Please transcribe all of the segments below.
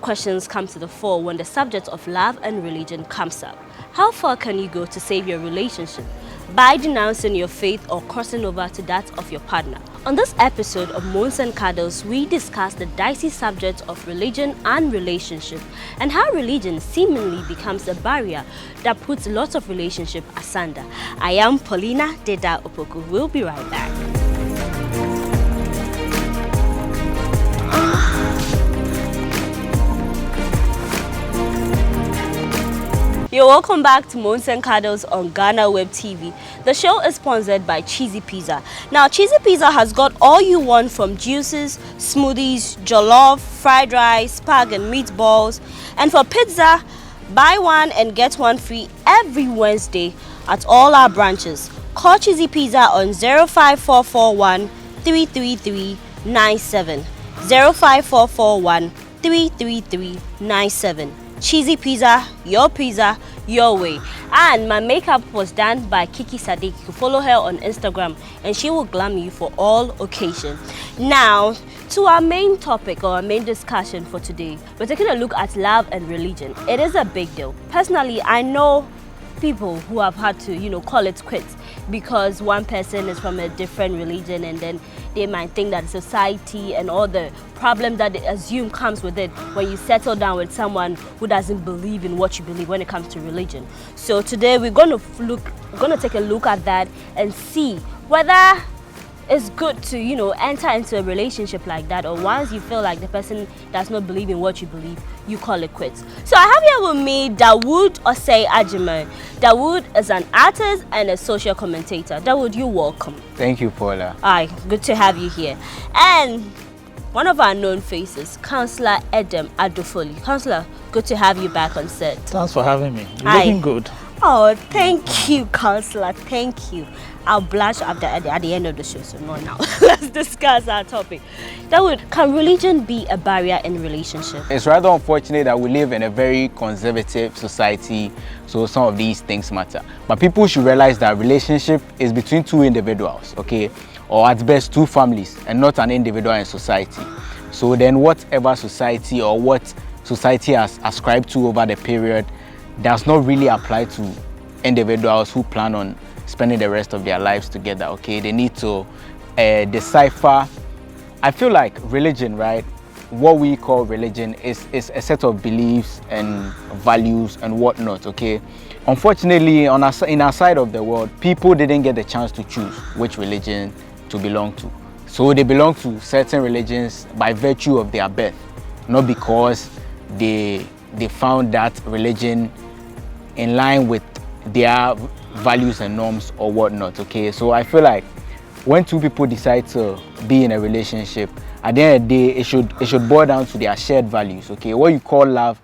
questions come to the fore when the subject of love and religion comes up. How far can you go to save your relationship? By denouncing your faith or crossing over to that of your partner. On this episode of Moans and Cuddles, we discuss the dicey subject of religion and relationship and how religion seemingly becomes a barrier that puts lots of relationship asunder. I am Paulina Deda Opoku. We'll be right back. You're welcome back to Moans and Cuddles on Ghana Web TV. The show is sponsored by Cheesy Pizza. Now, Cheesy Pizza has got all you want from juices, smoothies, jollof, fried rice, spag and meatballs. And for pizza, buy one and get one free every Wednesday at all our branches. Call Cheesy Pizza on 05441 333 97. 05441 333 97. Cheesy Pizza, your way. And my makeup was done by Kiki Sadiq. You can follow her on Instagram and she will glam you for all occasions. Now, to our main topic or our main discussion for today, we're taking a look at love and religion. It is a big deal. Personally, I know people who have had to, call it quits because one person is from a different religion and then they might think that society and all the problems that they assume comes with it when you settle down with someone who doesn't believe in what you believe when it comes to religion. So today we're going to take a look at that and see whether it's good to, enter into a relationship like that, or once you feel like the person does not believe in what you believe, you call it quits. So I have here with me Dawood Osei Ajiman. Dawood is an artist and a social commentator. Dawood, you're welcome. Thank you, Paula. Aye, good to have you here. And one of our known faces, Councillor Edem Adofoli. Councillor, good to have you back on set. Thanks for having me. You're looking good. Oh, thank you, Councillor. Thank you. I'll blush at the end of the show, so not now. Let's discuss our topic. Can religion be a barrier in relationship? It's rather unfortunate that we live in a very conservative society, so some of these things matter. But people should realize that relationship is between two individuals, okay? Or at best two families, and not an individual in society. So then whatever society or what society has ascribed to over the period does not really apply to individuals who plan on spending the rest of their lives together, okay? They need to decipher. I feel like religion, right? What we call religion is a set of beliefs and values and whatnot, okay? Unfortunately, in our side of the world, people didn't get the chance to choose which religion to belong to. So they belong to certain religions by virtue of their birth, not because they found that religion in line with their values and norms or whatnot, okay? So I feel like when two people decide to be in a relationship, at the end of the day, it should boil down to their shared values, okay? What you call love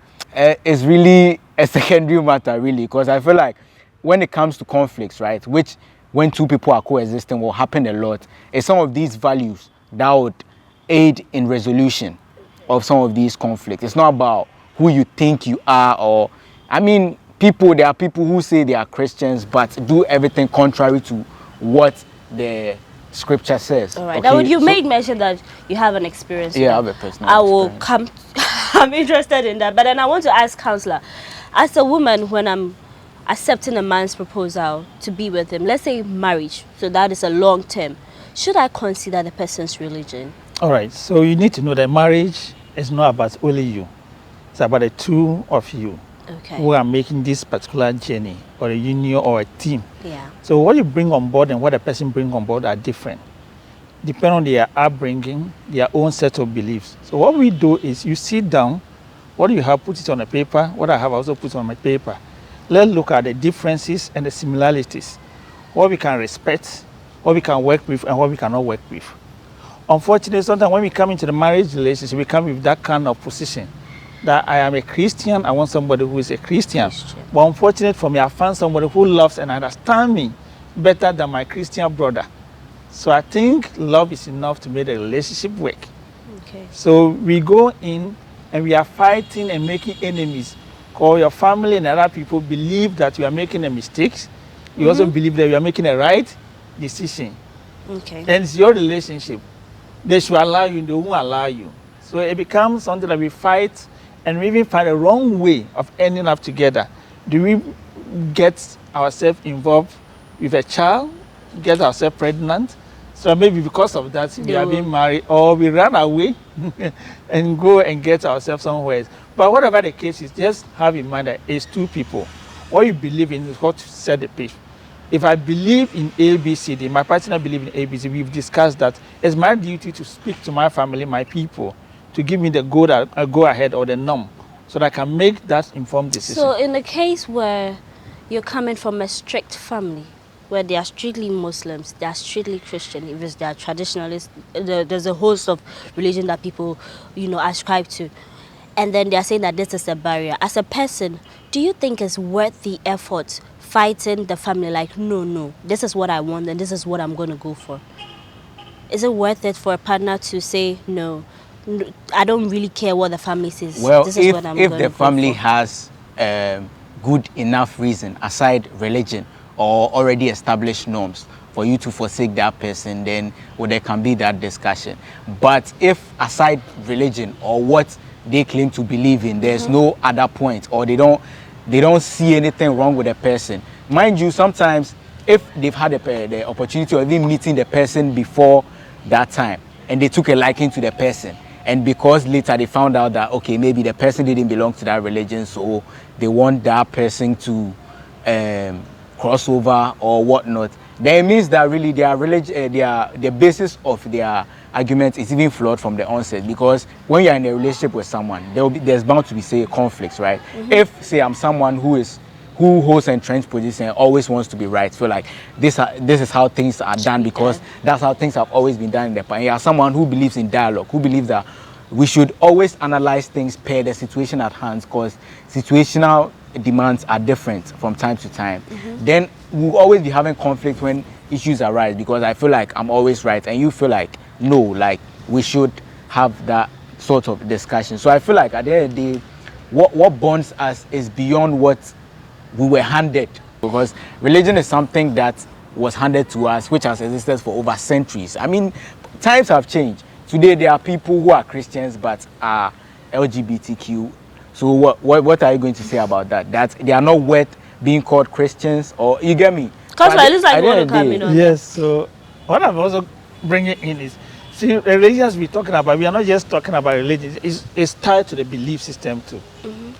is really a secondary matter, really, because I feel like when it comes to conflicts, right, which when two people are coexisting will happen a lot, is some of these values that would aid in resolution of some of these conflicts. It's not about who you think you are, or, there are people who say they are Christians but do everything contrary to what the scripture says. All right. Okay? Now, you made mention that you have an experience. Yeah, I have a personal experience. I'm interested in that. But then I want to ask Councillor, as a woman, when I'm accepting a man's proposal to be with him, let's say marriage, so that is a long term, should I consider the person's religion? All right. So you need to know that marriage is not about only you. It's about the two of you. Okay. Who are making this particular journey, or a union or a team. Yeah. So what you bring on board and what a person brings on board are different, depending on their upbringing, their own set of beliefs. So what we do is you sit down, what you have, put it on a paper, what I have also put on my paper. Let's look at the differences and the similarities, what we can respect, what we can work with, and what we cannot work with. Unfortunately, sometimes when we come into the marriage relationship, we come with that kind of position. That I am a Christian, I want somebody who is a Christian. But unfortunately for me, I found somebody who loves and understands me better than my Christian brother. So I think love is enough to make the relationship work. Okay. So we go in and we are fighting and making enemies. Because your family and other people believe that you are making a mistake. You also believe that you are making a right decision. Okay. And it's your relationship. They should allow you, they won't allow you. So it becomes something that we fight and we even find a wrong way of ending up together, do we get ourselves involved with a child, get ourselves pregnant? So maybe because of that, we are being married, or we run away and go and get ourselves somewhere else. But whatever the case is, just have in mind that it's two people. What you believe in is what set the pace. If I believe in ABCD, my partner believes in ABC, we've discussed that it's my duty to speak to my family, my people, to give me the go ahead or the norm, so that I can make that informed decision. So in the case where you're coming from a strict family, where they are strictly Muslims, they are strictly Christian, if they are traditionalists, there's a host of religion that people, ascribe to, and then they are saying that this is a barrier. As a person, do you think it's worth the effort fighting the family? Like, no, this is what I want and this is what I'm going to go for. Is it worth it for a partner to say, no, I don't really care what the family says? Well, this is what I'm if going the to family go for. has good enough reason aside religion or already established norms for you to forsake that person, then there can be that discussion. But if aside religion or what they claim to believe in, there's no other point, or they don't see anything wrong with the person, mind you, sometimes if they've had the opportunity of even meeting the person before that time and they took a liking to the person, and because later they found out that, okay, maybe the person didn't belong to that religion, so they want that person to crossover or whatnot, then it means that really their religion, the basis of their argument is even flawed from the onset. Because when you're in a relationship with someone, there's bound to be, say, conflicts, right? If, say, I'm someone who holds an entrenched position and always wants to be right, feel like this is how things are done because that's how things have always been done in the past. You're someone who believes in dialogue, who believes that we should always analyze things per the situation at hand, because situational demands are different from time to time. Then we'll always be having conflict when issues arise, because I feel like I'm always right and you feel like no, like we should have that sort of discussion. So I feel like at the end of the day, what bonds us is beyond what we were handed, because religion is something that was handed to us, which has existed for over centuries. I mean, times have changed. Today there are people who are Christians but are LGBTQ. So what are you going to say about that? That they are not worth being called Christians, or you get me? Because it looks like you want to come in on yes, so what I'm also bringing in is, see, the religions we're talking about, we are not just talking about religion, it's tied to the belief system too.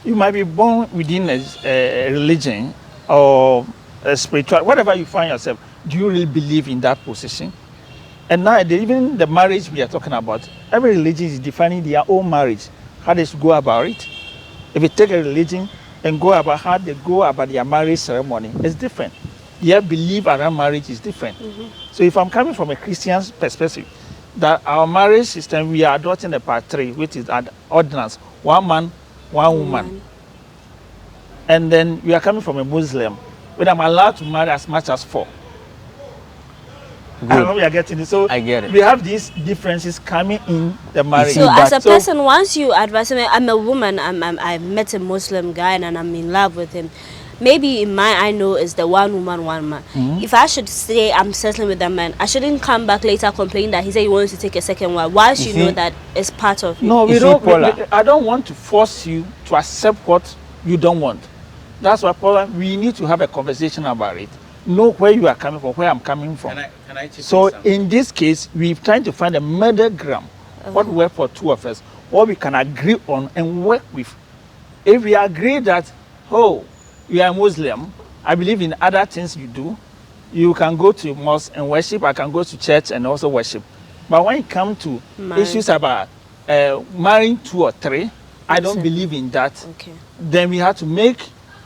You might be born within a religion or a spiritual, whatever you find yourself, do you really believe in that position? And now, even the marriage we are talking about, every religion is defining their own marriage, how they should go about it. If you take a religion and go about how they go about their marriage ceremony, it's different. Their belief around marriage is different. So if I'm coming from a Christian perspective, that our marriage system, we are adopting the part 3, which is an ordinance, one man, one woman. And then we are coming from a Muslim, where I'm allowed to marry as much as 4. I don't know we are getting it. So I get it. We have these differences coming in the marriage. So as a person, once you advise me, I'm a woman, I met a Muslim guy and I'm in love with him. Maybe in my, I know is the one woman, one man. If I should say I'm settling with that man, I shouldn't come back later complaining that he said he wants to take a second wife. Why should you know that it's part of it? No, I don't want to force you to accept what you don't want. That's why, Paula, we need to have a conversation about it. Know where you are coming from, where I'm coming from. Can I so in this case, we're trying to find a middle ground. What works for two of us, what we can agree on and work with. If we agree that, oh, you are a Muslim, I believe in other things you do, you can go to mosque and worship, I can go to church and also worship. But when it comes to issues about marrying 2 or 3, I don't believe in that. Then we have to make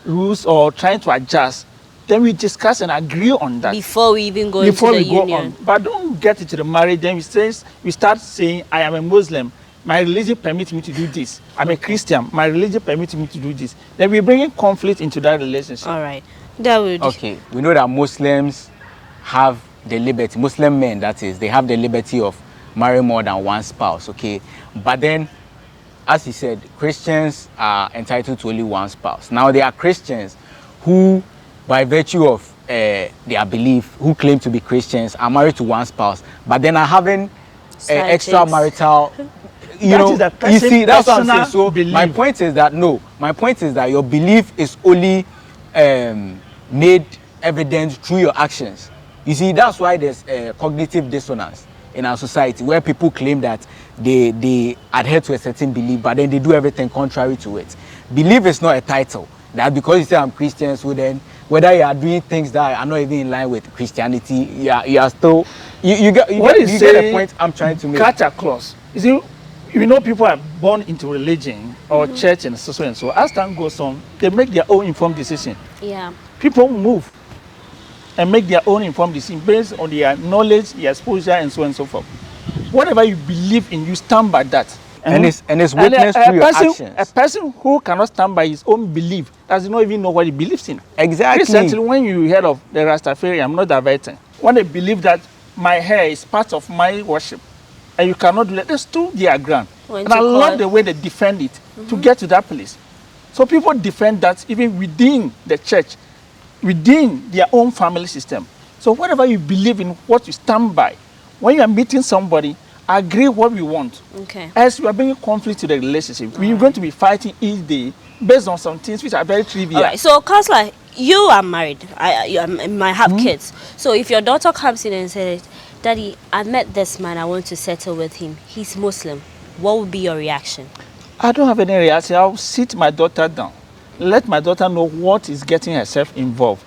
rules or try to adjust. Then we discuss and agree on that. Before we even go into the union. But don't get into the marriage, then we start saying, I am a Muslim. My religion permits me to do this. I'm a Christian. My religion permits me to do this. Then we're bringing conflict into that relationship. All right. That would. Okay. We know that Muslims have the liberty, Muslim men that is, they have the liberty of marrying more than one spouse, okay? But then, as he said, Christians are entitled to only one spouse. Now, there are Christians who, by virtue of their belief, who claim to be Christians, are married to one spouse, but then are having extramarital you That know, is the you see, that's what I'm saying. personal So belief. my point is that my point is that your belief is only made evident through your actions. You see, that's why there's cognitive dissonance in our society, where people claim that they adhere to a certain belief, but then they do everything contrary to it. Belief is not a title. That because you say I'm Christian, so then whether you are doing things that are not even in line with Christianity, you are still you get the point I'm trying to make. Catch a clause. You see, you know, people are born into religion or church and so and so. As time goes on, they make their own informed decision. Yeah. People move and make their own informed decision based on their knowledge, their exposure, and so on and so forth. Whatever you believe in, you stand by that. And it's witnessed through your actions. A person who cannot stand by his own belief does not even know what he believes in. Exactly. Recently, when you heard of the Rastafarian, I'm not diverting. When they believe that my hair is part of my worship, and you cannot do that, they stood their ground. And I love the way they defend it to get to that place. So people defend that even within the church, within their own family system. So whatever you believe in, what you stand by, when you are meeting somebody, agree what we want. Okay. As you are bringing conflict to the relationship, we're going to be fighting each day based on some things which are very trivial. All right. So, Counselor, you are married. I might have kids. So, if your daughter comes in and says, "Daddy, I met this man. I want to settle with him. He's Muslim," what would be your reaction? I don't have any reaction. I'll sit my daughter down. Let my daughter know what is getting herself involved.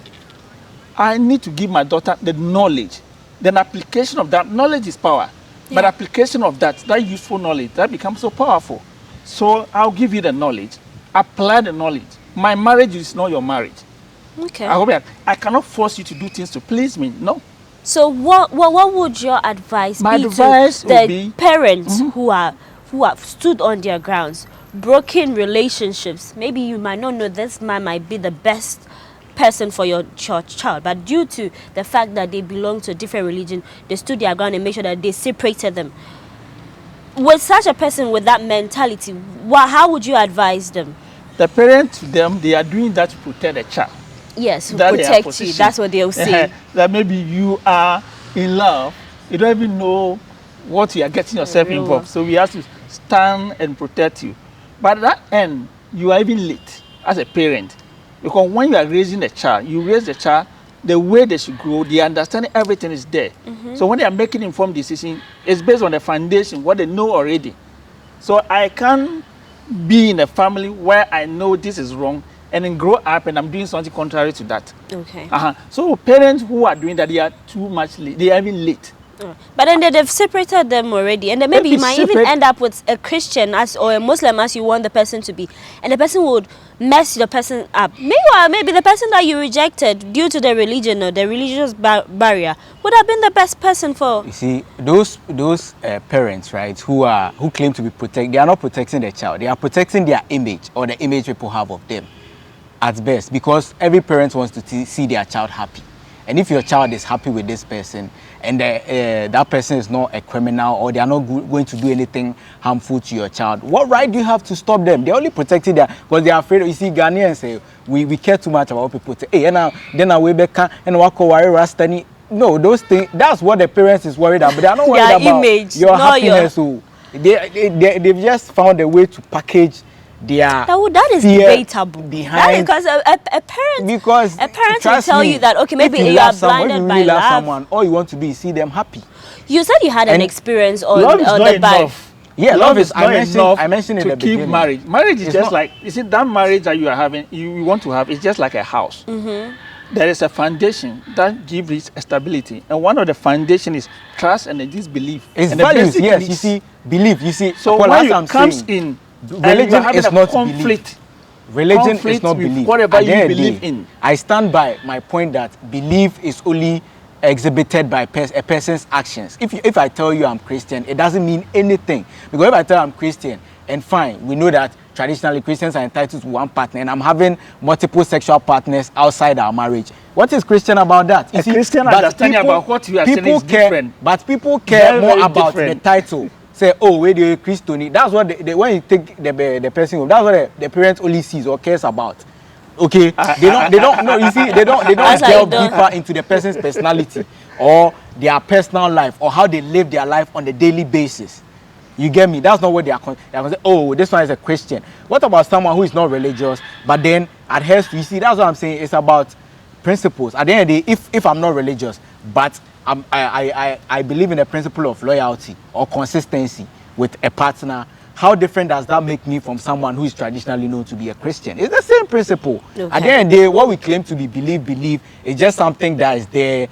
I need to give my daughter the knowledge. Then application of that knowledge is power. Yeah. But application of that useful knowledge, that becomes so powerful. So I'll give you the knowledge. Apply the knowledge. My marriage is not your marriage. Okay. I cannot force you to do things to please me. No. So what would your advice My be advice to would the be- parents who have stood on their grounds, broken relationships? Maybe you might not know this man might be the best person for your child, but due to the fact that they belong to a different religion, they stood their ground and made sure that they separated them. With such a person with that mentality, how would you advise them? The parents, to them, they are doing that to protect the child. Yes, to That their protect you. position. That's what they'll say. That maybe you are in love, you don't even know what you are getting yourself Real involved. love. So we have to stand and protect you. But at that end, you are even late as a parent. Because when you are raising a child, you raise the child the way they should grow, they understand everything is there. So when they are making informed decision, it's based on the foundation, what they know already. So I can't be in a family where I know this is wrong and then grow up and I'm doing something contrary to that. Okay. So parents who are doing that, they are too much late. They are even late. But then they've separated them already, and then maybe If you might it's even separate- end up with a Christian or a Muslim as you want the person to be, and the person would mess the person up. Meanwhile, maybe the person that you rejected due to the religion or the religious barrier would have been the best person for. You see, those parents, right, who claim to be protecting, they are not protecting their child. They are protecting their image or the image people have of them, at best, because every parent wants to see their child happy. And if your child is happy with this person, and that person is not a criminal, or they are not going to do anything harmful to your child, what right do you have to stop them? They're only protecting their, because they are afraid. You see, Ghanaians say we care too much about what people say. Hey, then we back and walk away rastani. No, those things. That's what the parents is worried about. But they are not worried Their about image, your not happiness. So they've just found a way to package their That is fear debatable. behind. That is because a parent will trust tell me, you that, okay, maybe if you love are someone, blinded if you by really love love. someone, all you want to be is see them happy. You said you had an And experience on Love is the not bike. enough. Yeah, love is. not enough I mentioned in to the keep beginning. marriage. Marriage is It's just not- like, you see, that marriage that you are having, you want to have, it's just like a house. There is a foundation that gives it stability, and one of the foundation is trust and disbelief. It's and the values, basic yes. needs. You see, belief. You see, So Paul, when as you I'm comes saying, in, religion and you is are having not a conflict. religion is conflict not with belief. whatever At the you end of the believe day, in. I stand by my point that belief is only exhibited by a person's actions. If I tell you I'm Christian, it doesn't mean anything. Because if I tell you I'm Christian, and fine, we know that traditionally Christians are entitled to one partner, and I'm having multiple sexual partners outside our marriage. What is Christian about that? A Christian but understanding about what you are saying people is care, different. But people care Very, more very about different. the title. Say, oh, where do you Christian? That's what when you take the person home, that's what the parent only sees or cares about. Okay, they don't no, you see, they don't That's delve like deeper into the person's personality or their personal life or how they live their life on a daily basis. You get me? That's not what they are saying, oh, this one is a Christian. What about someone who is not religious, but then adheres to, you see, that's what I'm saying. It's about principles. At the end of the day, if I'm not religious, but I believe in the principle of loyalty or consistency with a partner, how different does that make me from someone who is traditionally known to be a Christian? It's the same principle. Okay. At the end of the day, what we claim to be believe is just something that is there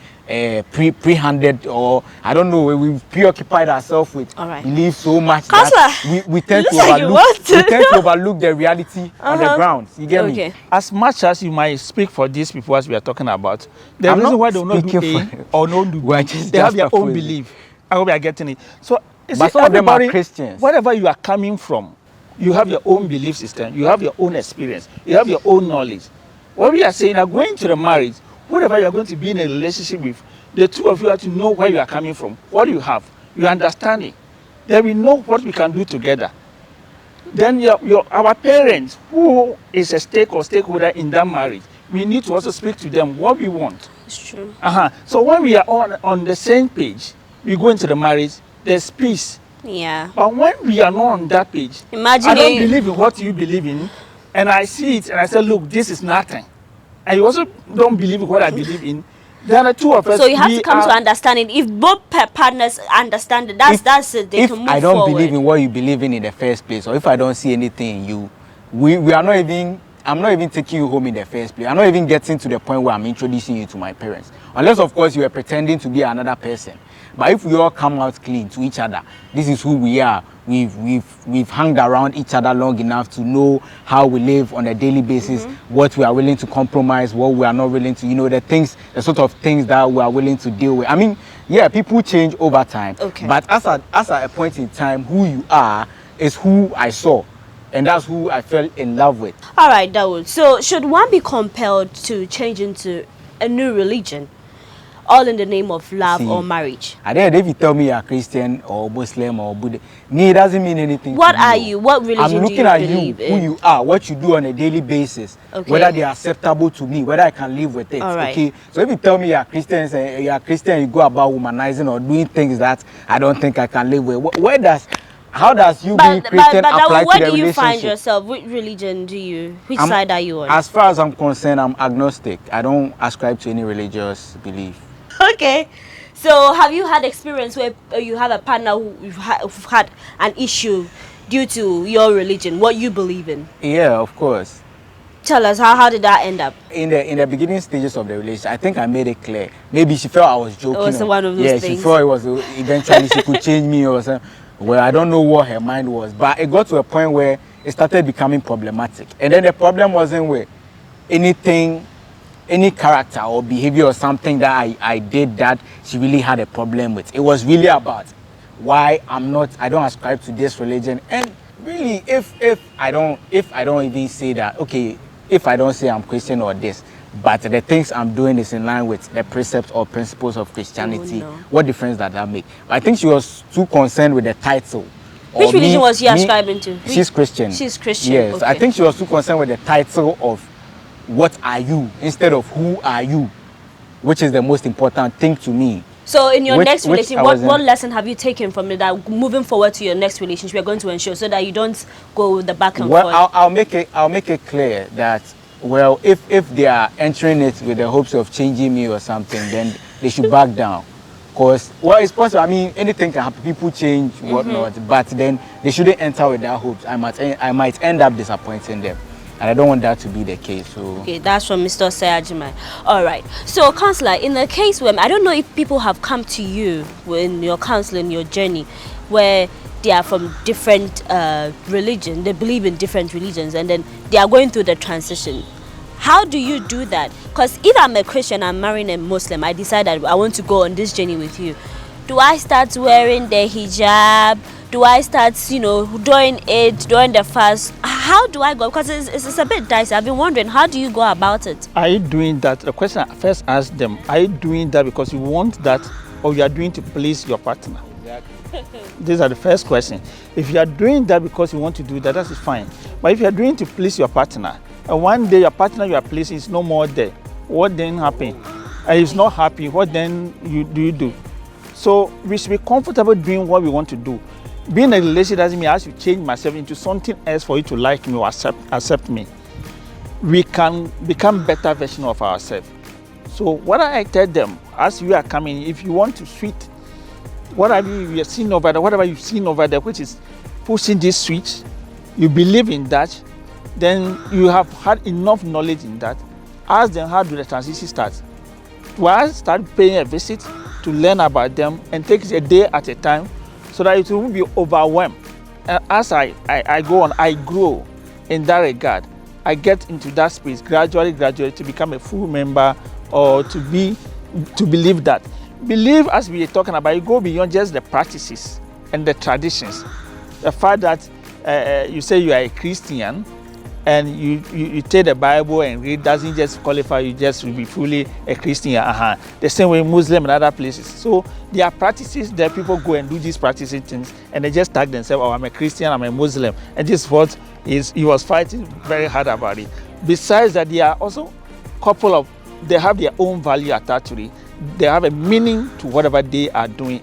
pre-handed, or I don't know, we've preoccupied ourselves with belief so much that we tend to overlook the reality on the ground. You get me? As much as you might speak for these people as we are talking about, the reason why they will not do A or not do B, they have their own belief. I hope you are getting it. So, but some of them are Christians. Wherever you are coming from, you have your own belief system, you have your own experience, you have your own knowledge. What we are saying, are going to the marriage, whoever you are going to be in a relationship with, the two of you have to know where you are coming from, what you have, your understanding. Then we know what we can do together. Then our parents, who is a stake or stakeholder in that marriage, we need to also speak to them what we want. It's true. So when we are on the same page, we go into the marriage, there's peace. Yeah. But when we are not on that page, imagine I don't believe in what you believe in, and I see it and I say, look, this is nothing. And you also don't believe in what I believe in. Then the two of us. So you have to come to understanding. If both partners understand it, that's it. They can move forward. If I don't believe in what you believe in the first place, or if I don't see anything in you, we are not even. I'm not even taking you home in the first place. I'm not even getting to the point where I'm introducing you to my parents, unless of course you are pretending to be another person. But if we all come out clean to each other, this is who we are. We've hung around each other long enough to know how we live on a daily basis, what we are willing to compromise, what we are not willing to, the sort of things that we are willing to deal with. I mean, yeah, people change over time. Okay. But as at a point in time, who you are is who I saw. And that's who I fell in love with. All right, Dawood. So should one be compelled to change into a new religion, all in the name of love or marriage? I don't know if you tell me you're Christian or Muslim or Buddhist. Me, it doesn't mean anything. What are you? What religion do you believe in? I'm looking at you, who you are, what you do on a daily basis, whether they are acceptable to me, whether I can live with it. All right. Okay. So if you tell me you're Christian, you go about womanizing or doing things that I don't think I can live with. How does you being Christian apply to the relationship? But where do you find yourself? Which religion which side are you on? As far as I'm concerned, I'm agnostic. I don't ascribe to any religious belief. Okay. So have you had experience where you have a partner who've had an issue due to your religion, what you believe in? Yeah, of course. Tell us, how did that end up? In the beginning stages of the relationship, I think I made it clear. Maybe she felt I was joking. It was one of those things. Yeah, she thought it was eventually she could change me or something. Well, I don't know what her mind was, but it got to a point where it started becoming problematic. And then the problem wasn't with any character or behavior or something that I did that she really had a problem with. It was really about why I don't ascribe to this religion. And really, if I don't even say that, okay, if I don't say I'm Christian or this, but the things I'm doing is in line with the precepts or principles of Christianity, what difference does that make? I think she was too concerned with the title. Which religion was she ascribing to? She's Christian. She's Christian. Yes, okay. I think she was too concerned with the title of what are you instead of who are you, which is the most important thing to me. So in your next relationship, what lesson have you taken from it that moving forward to your next relationship you're going to ensure so that you don't go with the back and forth? Well, I'll make it clear that, well, if they are entering it with the hopes of changing me or something, then they should back down. Because, well, it's possible. I mean, anything can happen. People change, whatnot. But then they shouldn't enter with their hopes. I might end up disappointing them. And I don't want that to be the case. So. Okay, that's from Mr. Sayajima. All right. So, counselor, in the case where, I don't know if people have come to you in your counseling, your journey, where they are from different religions, they believe in different religions, and then they are going through the transition. How do you do that? Because if I'm a Christian, I'm marrying a Muslim, I decide that I want to go on this journey with you. Do I start wearing the hijab? Do I start, doing the fast? How do I go? Because it's a bit dicey. I've been wondering, how do you go about it? Are you doing that? The question I first ask them, are you doing that because you want that, or you are doing to please your partner? Exactly. These are the first questions. If you are doing that because you want to do that, that's fine. But if you are doing to please your partner, and one day your partner you are pleasing is no more there, what then happens? And he's not happy, what then do you do? So we should be comfortable doing what we want to do. Being in a relationship doesn't mean I have to change myself into something else for you to like me or accept me. We can become better version of ourselves. So what I tell them, as you are coming, if you want to sweet, whatever you are seeing over there, whatever you've seen over there, which is pushing this switch, you believe in that, then you have had enough knowledge in that. Ask them how do the transition start. Well, start paying a visit to learn about them and take it a day at a time so that it won't be overwhelmed. And as I go on, I grow in that regard. I get into that space gradually to become a full member or to believe that. Believe, as we are talking about, you go beyond just the practices and the traditions. The fact that you say you are a Christian and you take the Bible and read doesn't just qualify you just to be fully a Christian. The same way Muslim and other places. So there are practices that people go and do these practicing things and they just tag themselves, oh, I'm a Christian, I'm a Muslim. And this is what he was fighting very hard about it. Besides that, there are also they have their own value attached to it. They have a meaning to whatever they are doing.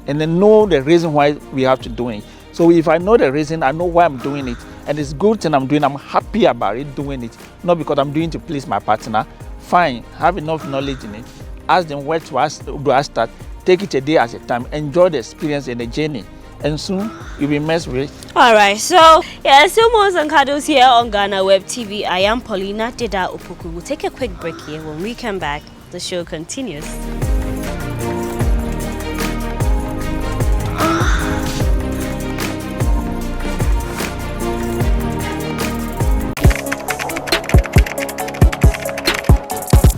And they know the reason why we have to do it. So if I know the reason, I know why I'm doing it, and it's good thing I'm doing, I'm happy about it, doing it, not because I'm doing it to please my partner. Fine, have enough knowledge in it. Ask them where do I start, take it a day at a time, enjoy the experience and the journey, and soon you'll be messed with. Alright, so yeah, still Moans and Cuddles here on Ghana Web TV. I am Paulina Dida Opoku. We'll take a quick break here. When we come back, the show continues.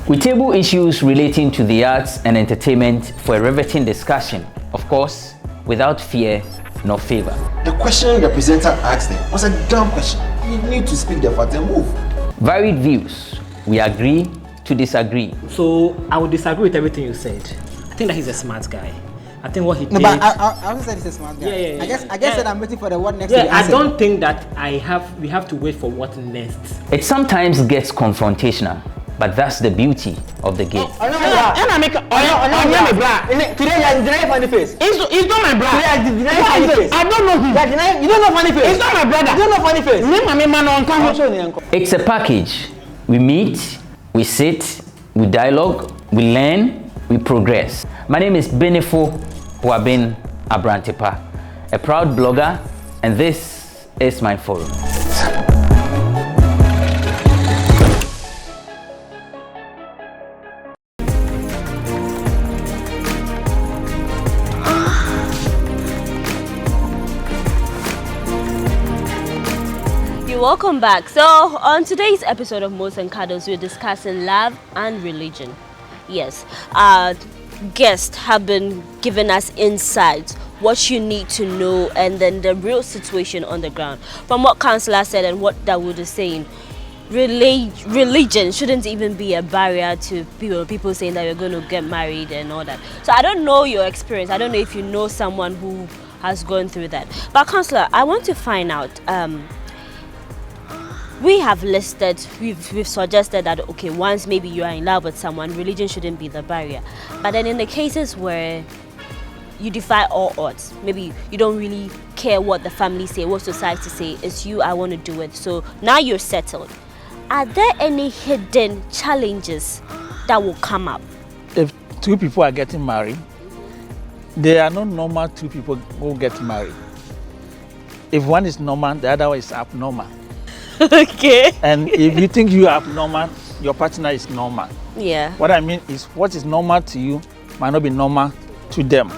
We table issues relating to the arts and entertainment for a riveting discussion, of course, without fear nor favor. The question the presenter asked them was a dumb question. You need to speak the fact and move. Varied views. We agree to disagree. So I would disagree with everything you said. I think that he's a smart guy. I think what he did. No, but I also said he's a smart guy. Yeah. I guess that I'm waiting for the what next. Yeah, I don't think that we have to wait for what next. It sometimes gets confrontational, but that's the beauty of the game. Today you deny funny face. It's not my brother. Today you deny funny face. I don't know him. You don't know funny face. It's not my brother. You don't know funny face. It's a package. We meet, we sit, we dialogue, we learn, we progress. My name is Benefo Boabin Abrantepa, a proud blogger, and this is my forum. Welcome back. So on today's episode of Moans and Cuddles, we're discussing love and religion. Yes, our guests have been giving us insights, what you need to know, and then the real situation on the ground. From what Counselor said and what Dawood is saying, religion shouldn't even be a barrier to people saying that you're going to get married and all that. So I don't know your experience. I don't know if you know someone who has gone through that. But Counselor, I want to find out, we have listed, we've suggested that, okay, once maybe you are in love with someone, religion shouldn't be the barrier. But then in the cases where you defy all odds, maybe you don't really care what the family say, what society say, it's you, I want to do it. So now you're settled. Are there any hidden challenges that will come up? If two people are getting married, there are no normal two people who get married. If one is normal, the other one is abnormal. Okay. And if you think you are abnormal, your partner is normal. Yeah. What I mean is, what is normal to you might not be normal to them.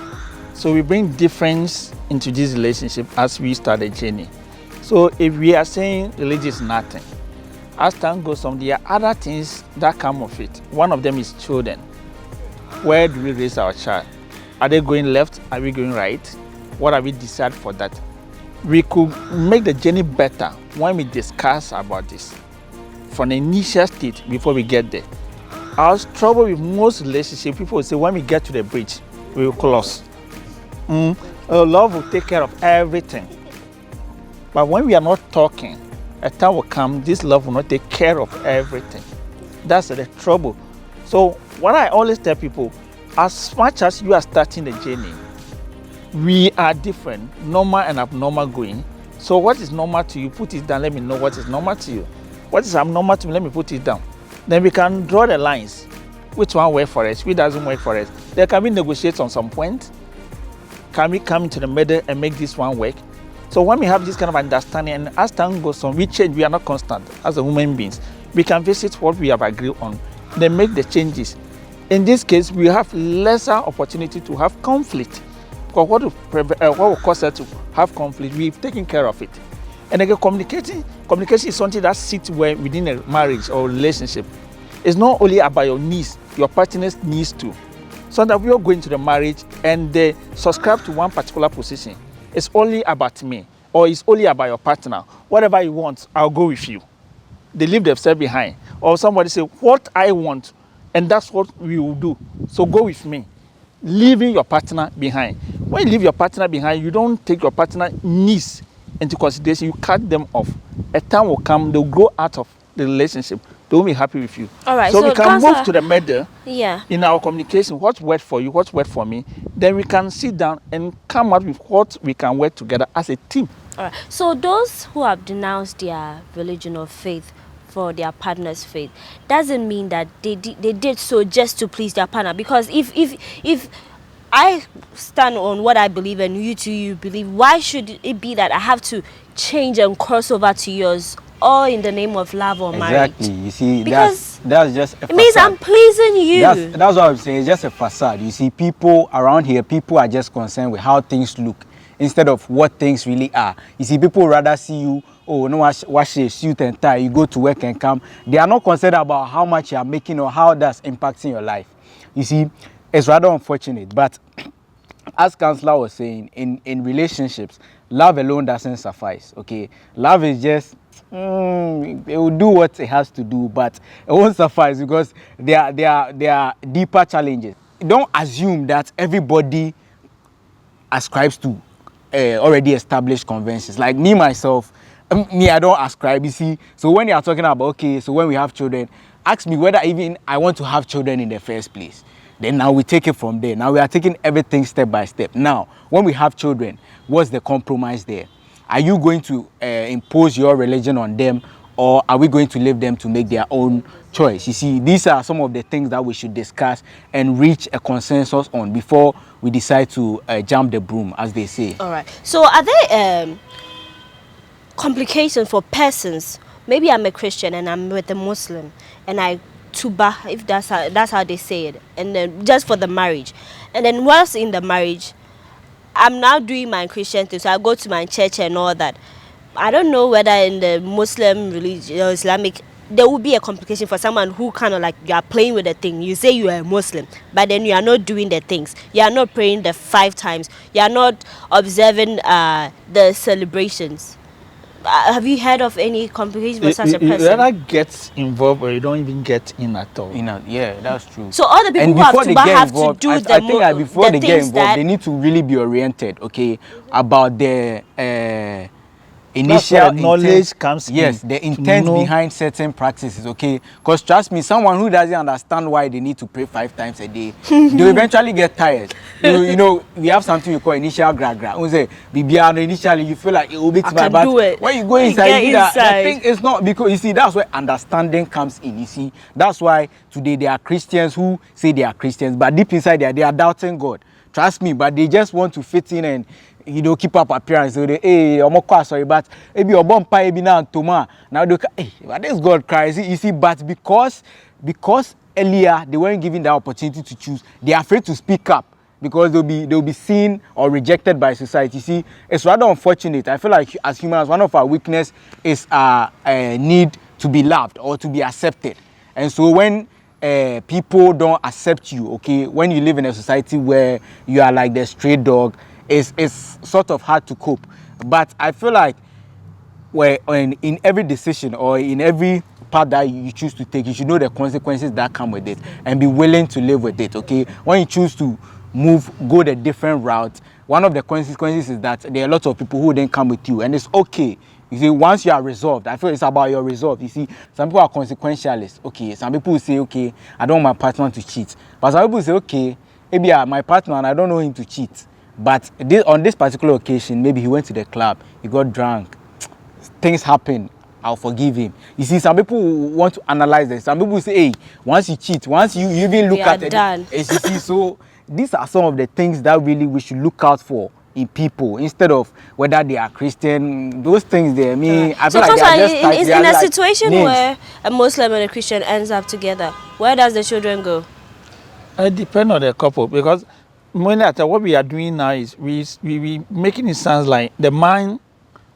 So we bring difference into this relationship as we start the journey. So if we are saying religion is nothing, as time goes on, there are other things that come of it. One of them is children. Where do we raise our child? Are they going left? Are we going right? What have we decided for that? We could make the journey better when we discuss about this from the initial state before we get there. Our trouble with most relationships, people will say when we get to the bridge, we will close. Love will take care of everything. But when we are not talking, a time will come, this love will not take care of everything. That's the trouble. So what I always tell people, as much as you are starting the journey, We are different, normal and abnormal going. So what is normal to you, put it down, let me know what is normal to you. What is abnormal to me, let me put it down. Then we can draw the lines. Which one works for us, which doesn't work for us. There can be negotiations on some point. Can we come into the middle and make this one work? So when we have this kind of understanding, and as time goes on, we change, we are not constant as a human beings. We can visit what we have agreed on, then make the changes. In this case, we have lesser opportunity to have conflict. Because what will cause us to have conflict, we've taken care of it. And again, communication is something that sits within a marriage or relationship. It's not only about your needs, your partner's needs too. So that we are going to the marriage and they subscribe to one particular position. It's only about me, or it's only about your partner. Whatever you want, I'll go with you. They leave themselves behind. Or somebody say, what I want, and that's what we will do. So go with me. Leaving your partner behind. When you leave your partner behind, you don't take your partner's needs into consideration. You cut them off. A time will come, they'll grow out of the relationship. They won't be happy with you. All right, so we can move to the middle in our communication. What's worked for you, what's worked for me. Then we can sit down and come up with what we can work together as a team. All right. So those who have denounced their religion or faith for their partner's faith doesn't mean that they did so just to please their partner. Because if I stand on what I believe and you believe, why should it be that I have to change and cross over to yours, all in the name of love or marriage? Exactly. You see, because that's just a facade. It means I'm pleasing you. That's what I'm saying. It's just a facade. You see, people around here, people are just concerned with how things look instead of what things really are. You see, people rather see you, oh, no, wash a suit and tie, you go to work and come. They are not concerned about how much you are making or how that's impacting your life. You see, it's rather unfortunate. But as Counselor was saying, in relationships, love alone doesn't suffice, okay? Love is just, it will do what it has to do, but it won't suffice because there are deeper challenges. Don't assume that everybody ascribes to already established conventions. Like me, myself, I don't ascribe, you see. So when you are talking about, okay, so when we have children, ask me whether even I want to have children in the first place. Then now we take it from there. Now we are taking everything step by step. Now, when we have children, what's the compromise there? Are you going to impose your religion on them, or are we going to leave them to make their own choice? You see, these are some of the things that we should discuss and reach a consensus on before we decide to jump the broom, as they say. All right. So are there complications for persons? Maybe I'm a Christian and I'm with a Muslim, and I tuba, if that's how they say it, and then just for the marriage, and then whilst in the marriage, I'm now doing my Christian thing, so I go to my church and all that. I don't know whether in the Muslim religion or Islamic there will be a complication for someone who kind of like, you are playing with the thing. You say you are a Muslim, but then you are not doing the things. You are not praying the 5 times. You are not observing the celebrations. Have you heard of any complications for such a person? You either get involved or you don't even get in at all. Yeah, that's true. So all the people who have to do I think that before they get involved, they need to really be oriented, okay, about the initial knowledge comes in. Yes, the intent behind certain practices, okay? Because trust me, someone who doesn't understand why they need to pray 5 times a day, they eventually get tired. You know, we have something we call initial gra-gra. Initially, you feel like it will be my bad. When you go inside, the thing is not, because you see, that's where understanding comes in. You see, that's why today there are Christians who say they are Christians, but deep inside there, they are doubting God. Trust me, but they just want to fit in and, you know, keep up appearance. So they, hey, I'm sorry, but maybe your bumper, maybe now Toma. Now they, hey, but this God Christ, you see, but because earlier they weren't given the opportunity to choose, they are afraid to speak up because they'll be seen or rejected by society. See, it's rather unfortunate. I feel like as humans, one of our weakness is a need to be loved or to be accepted. And so when people don't accept you, okay, when you live in a society where you are like the stray dog, it's sort of hard to cope. But I feel like in every decision or in every path that you choose to take, you should know the consequences that come with it and be willing to live with it, okay? When you choose to go the different route, one of the consequences is that there are lots of people who didn't come with you, and it's okay. You see, once you are resolved, I feel it's about your resolve. You see, some people are consequentialists. Okay, some people say, okay, I don't want my partner to cheat. But some people say, okay, maybe my partner and I don't know him to cheat. But on this particular occasion, maybe he went to the club, he got drunk, things happen, I'll forgive him. You see, some people want to analyze this. Some people say, hey, once you cheat, once you even look at it, you see, so these are some of the things that really we should look out for in people, instead of whether they are Christian. Those things there, I feel like they are just in a situation where a Muslim and a Christian ends up together, where does the children go? It depends on the couple, because what we are doing now is we making it sound like the man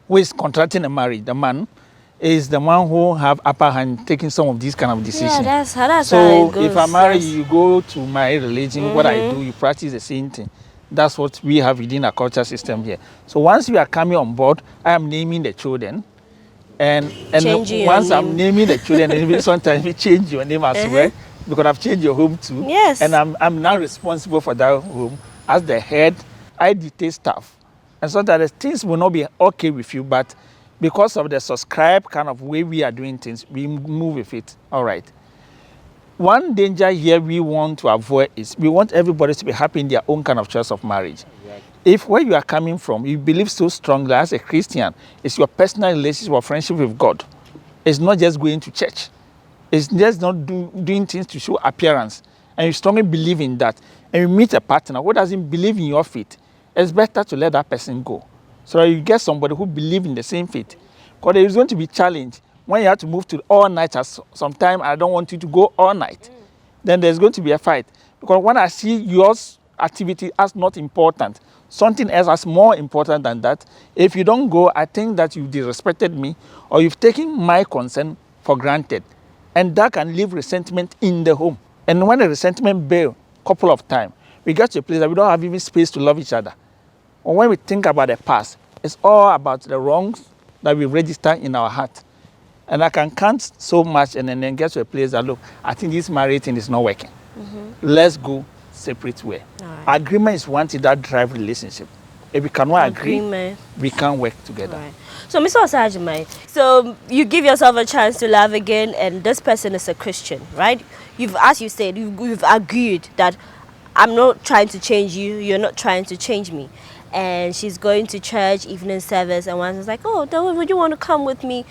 who is contracting a marriage, the man is the one who have upper hand taking some of these kind of decisions. Yeah, that's how so it goes. If I marry you, you go to my religion, what I do, you practice the same thing. That's what we have within our culture system here. So once you are coming on board, I am naming the children, and once I'm naming the children, sometimes we change your name as well, because I've changed your home too. Yes. And I'm now responsible for that home as the head. I dictate stuff, and sometimes things will not be okay with you, but because of the subscribe kind of way we are doing things, we move with it. All right. One danger here we want to avoid is we want everybody to be happy in their own kind of choice of marriage. Exactly. If where you are coming from, you believe so strongly as a Christian, it's your personal relationship or friendship with God. It's not just going to church. It's just not doing things to show appearance. And you strongly believe in that. And you meet a partner who doesn't believe in your faith, it's better to let that person go. So that you get somebody who believes in the same faith. Because there is going to be challenge when you have to move to all night. Sometimes I don't want you to go all night. Then there's going to be a fight. Because when I see your activity as not important, something else as more important than that, if you don't go, I think that you disrespected me or you've taken my concern for granted. And that can leave resentment in the home. And when the resentment builds a couple of times, we get to a place that we don't have even space to love each other. Or when we think about the past, it's all about the wrongs that we register in our heart. And I can count so much and then get to a place that, look, I think this marriage thing is not working. Let's go separate way. Right. Agreement is one thing that drives relationship. If we cannot agree, we can't work together. Right. So, Mr. Osajimai, so you give yourself a chance to love again, and this person is a Christian, right? As you said, you've agreed that I'm not trying to change you, you're not trying to change me. And she's going to church, evening service, and one is like, oh, would you want to come with me?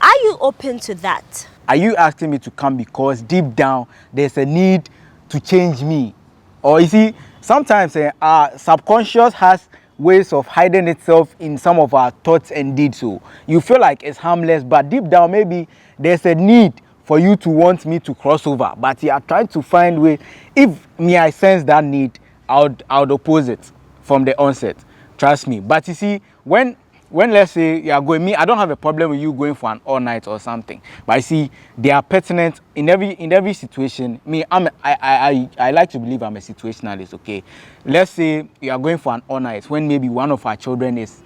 Are you open to that? Are you asking me to come because deep down there's a need to change me? Or you see, sometimes our subconscious has ways of hiding itself in some of our thoughts and deeds. So you feel like it's harmless, but deep down maybe there's a need for you to want me to cross over. But you are trying to find way. If I sense that need, I would oppose it from the onset. Trust me. But you see, when let's say you are going, I don't have a problem with you going for an all night or something. But I see they are pertinent in every situation. I like to believe I'm a situationalist. Okay, let's say you are going for an all night when maybe one of our children is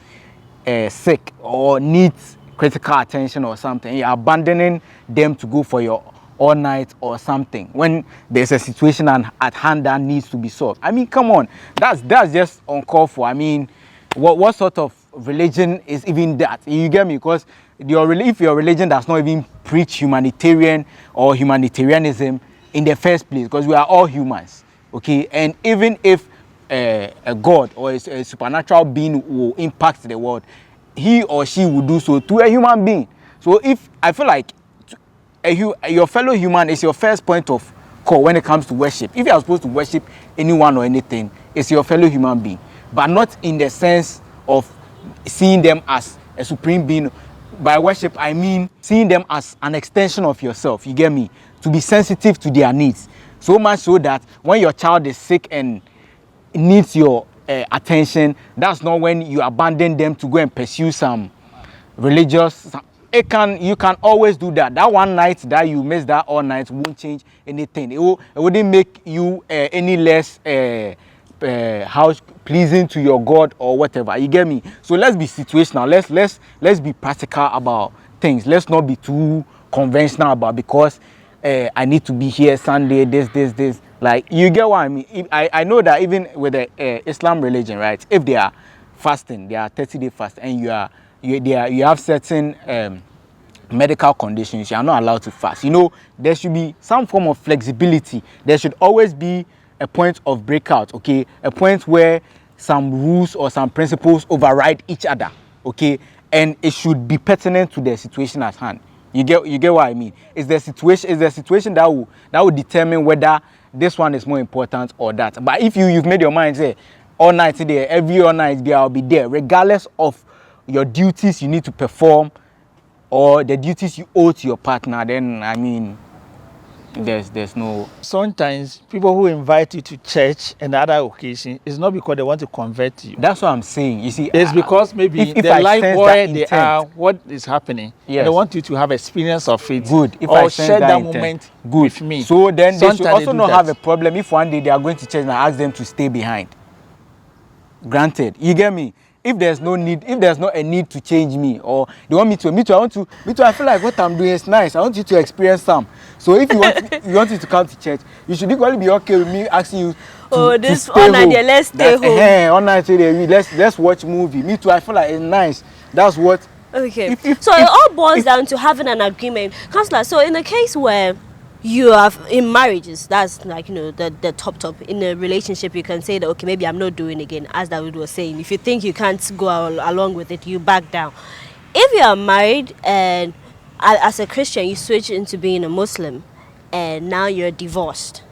sick or needs critical attention or something. You're abandoning them to go for your all night or something when there's a situation at hand that needs to be solved. I mean, come on, that's just uncalled for. I mean, what sort of religion is even that? You get me? Because if your religion does not even preach humanitarian or humanitarianism in the first place, because we are all humans, okay? And even if a God or a supernatural being will impact the world, he or she will do so to a human being. So if I feel like your fellow human is your first point of call when it comes to worship. If you are supposed to worship anyone or anything, it's your fellow human being, but not in the sense of seeing them as a supreme being. By worship, I mean seeing them as an extension of yourself. You get me? To be sensitive to their needs, so much so that when your child is sick and needs your attention, that's not when you abandon them to go and pursue some religious. You can always do that. That one night that you miss that all night won't change anything. It wouldn't make you any less house pleasing to your God or whatever. You get me? So let's be situational. Let's be practical about things. Let's not be too conventional about because I need to be here Sunday. This. Like, you get what I mean? I know that even with the Islam religion, right? If they are fasting, they are 30-day fast, and you have certain medical conditions, you are not allowed to fast. You know, there should be some form of flexibility. There should always be a point of breakout, okay? A point where some rules or some principles override each other, okay? And it should be pertinent to the situation at hand. You get what I mean? It's the situation that will determine whether this one is more important or that. But if you've made your mind, say all night today, every all night I'll be there, regardless of your duties you need to perform or the duties you owe to your partner, then I mean, there's no. Sometimes people who invite you to church and other occasions is not because they want to convert you. That's what I'm saying. You see, it's because maybe if they like where they are, what is happening. Yes. They want you to have experience of it. Good. If or I sense share that intent, moment good. with me. So then they should also not that. have a problem if one day they are going to church and I ask them to stay behind. Granted, you get me. If there's no need, if there's not a need to change me, or they want me to, I feel like what I'm doing is nice. I want you to experience some. So if you want you to come to church, you should equally be okay with me asking you to stay all night, home. let's stay home. All night today, let's watch movie. Me too. I feel like it's nice. That's what. Okay. So it all boils down to having an agreement, Counselor. So in the case where you have in marriages, that's like, you know, the top in a relationship, you can say that, okay, maybe I'm not doing again, as David was saying. If you think you can't go along with it, you back down. If you are married and as a Christian you switch into being a Muslim and now you're divorced,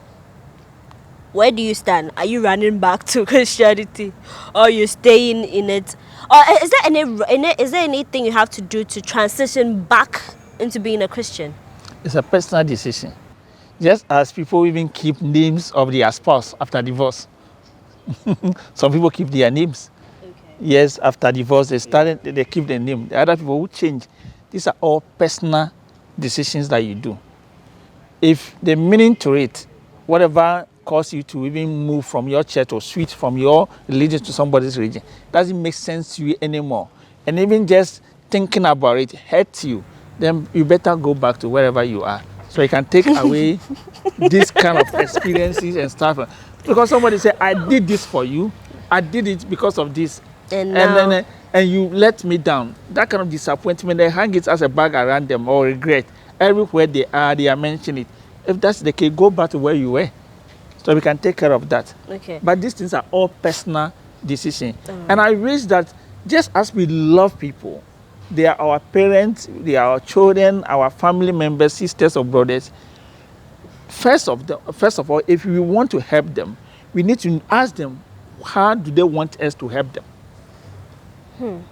where do you stand? Are you running back to Christianity or you staying in it? Or is there anything you have to do to transition back into being a Christian? It's a personal decision. Just as people even keep names of their spouse after divorce. Some people keep their names. Okay. Yes, after divorce, they keep their name. The other people who change. These are all personal decisions that you do. If the meaning to it, whatever caused you to even move from your church or switch from your religion to somebody's religion, doesn't make sense to you anymore. And even just thinking about it hurts you, then you better go back to wherever you are. So you can take away this kind of experiences and stuff. Because somebody said, I did this for you. I did it because of this. And you let me down. That kind of disappointment, they hang it as a bag around them or regret. Everywhere they are mentioning it. If that's the case, go back to where you were. So we can take care of that. Okay. But these things are all personal decisions. And I wish that just as we love people, they are our parents, they are our children, our family members, sisters or brothers. First of all, if we want to help them, we need to ask them, how do they want us to help them?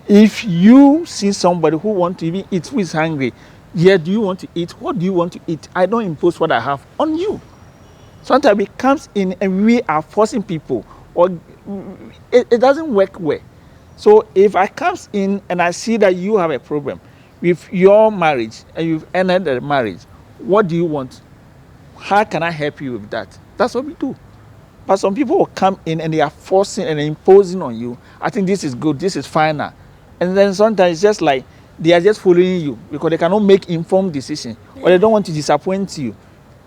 If you see somebody who wants to even eat, who is hungry, do you want to eat? What do you want to eat? I don't impose what I have on you. Sometimes it comes in and we are forcing people, or it doesn't work well. So if I comes in and I see that you have a problem with your marriage and you've ended the marriage, what do you want? How can I help you with that? That's what we do. But some people will come in and they are forcing and imposing on you. I think this is good, this is finer. And then sometimes it's just like they are just following you because they cannot make informed decisions, or they don't want to disappoint you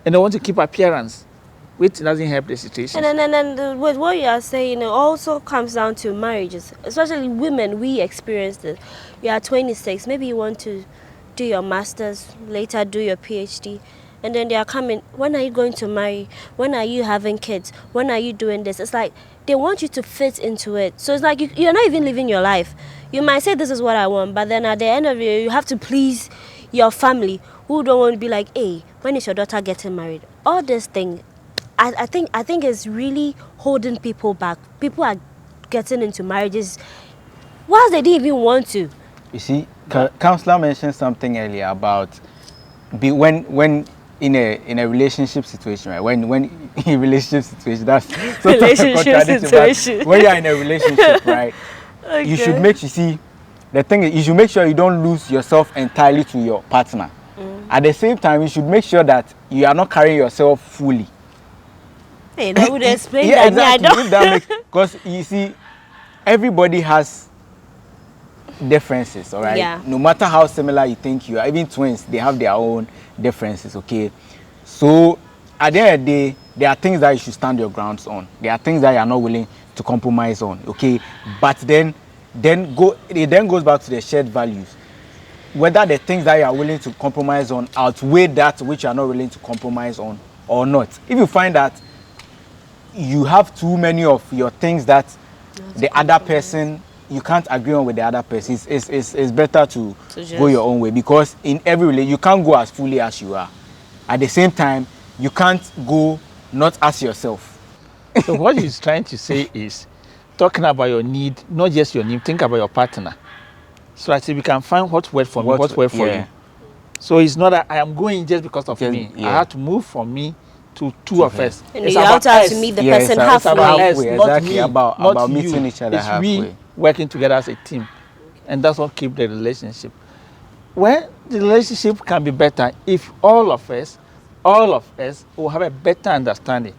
and they want to keep appearance, which doesn't help the situation. And with what you are saying, it also comes down to marriages. Especially women, we experience this. You are 26, maybe you want to do your master's, later do your PhD, and then they are coming, when are you going to marry? When are you having kids? When are you doing this? It's like they want you to fit into it. So it's like you're not even living your life. You might say this is what I want, but then at the end of it, you have to please your family who don't want to be like, hey, when is your daughter getting married? All this thing, I think it's really holding people back. People are getting into marriages whilst they didn't even want to. You see, Counselor mentioned something earlier about when in a relationship situation, right? When in a relationship situation, that's relationship situation. When you're in a relationship, right? Okay. You should the thing is, you should make sure you don't lose yourself entirely to your partner. At the same time, you should make sure that you are not carrying yourself fully. Hey, that would explain yeah, that. Exactly. Because you see, everybody has differences, all right? Yeah. No matter how similar you think you are, even twins, they have their own differences, okay? So at the end of the day, there are things that you should stand your grounds on. There are things that you are not willing to compromise on, okay? But it then goes back to the shared values. Whether the things that you are willing to compromise on outweigh that which you are not willing to compromise on or not. If you find that you have too many of your things that the other person, you can't agree on with the other person. It's better to go your own way, because in every relationship you can't go as fully as you are. At the same time, you can't go not as yourself. So what he's trying to say is talking about your need, not just your need, think about your partner. So I say we can find what works for me, what works for you. So it's not that I am going just because of me. I have to move from me to two of us. And you have to meet the person halfway. Exactly, about meeting each other halfway. We working together as a team. And that's what keeps the relationship. Well, the relationship can be better if all of us will have a better understanding.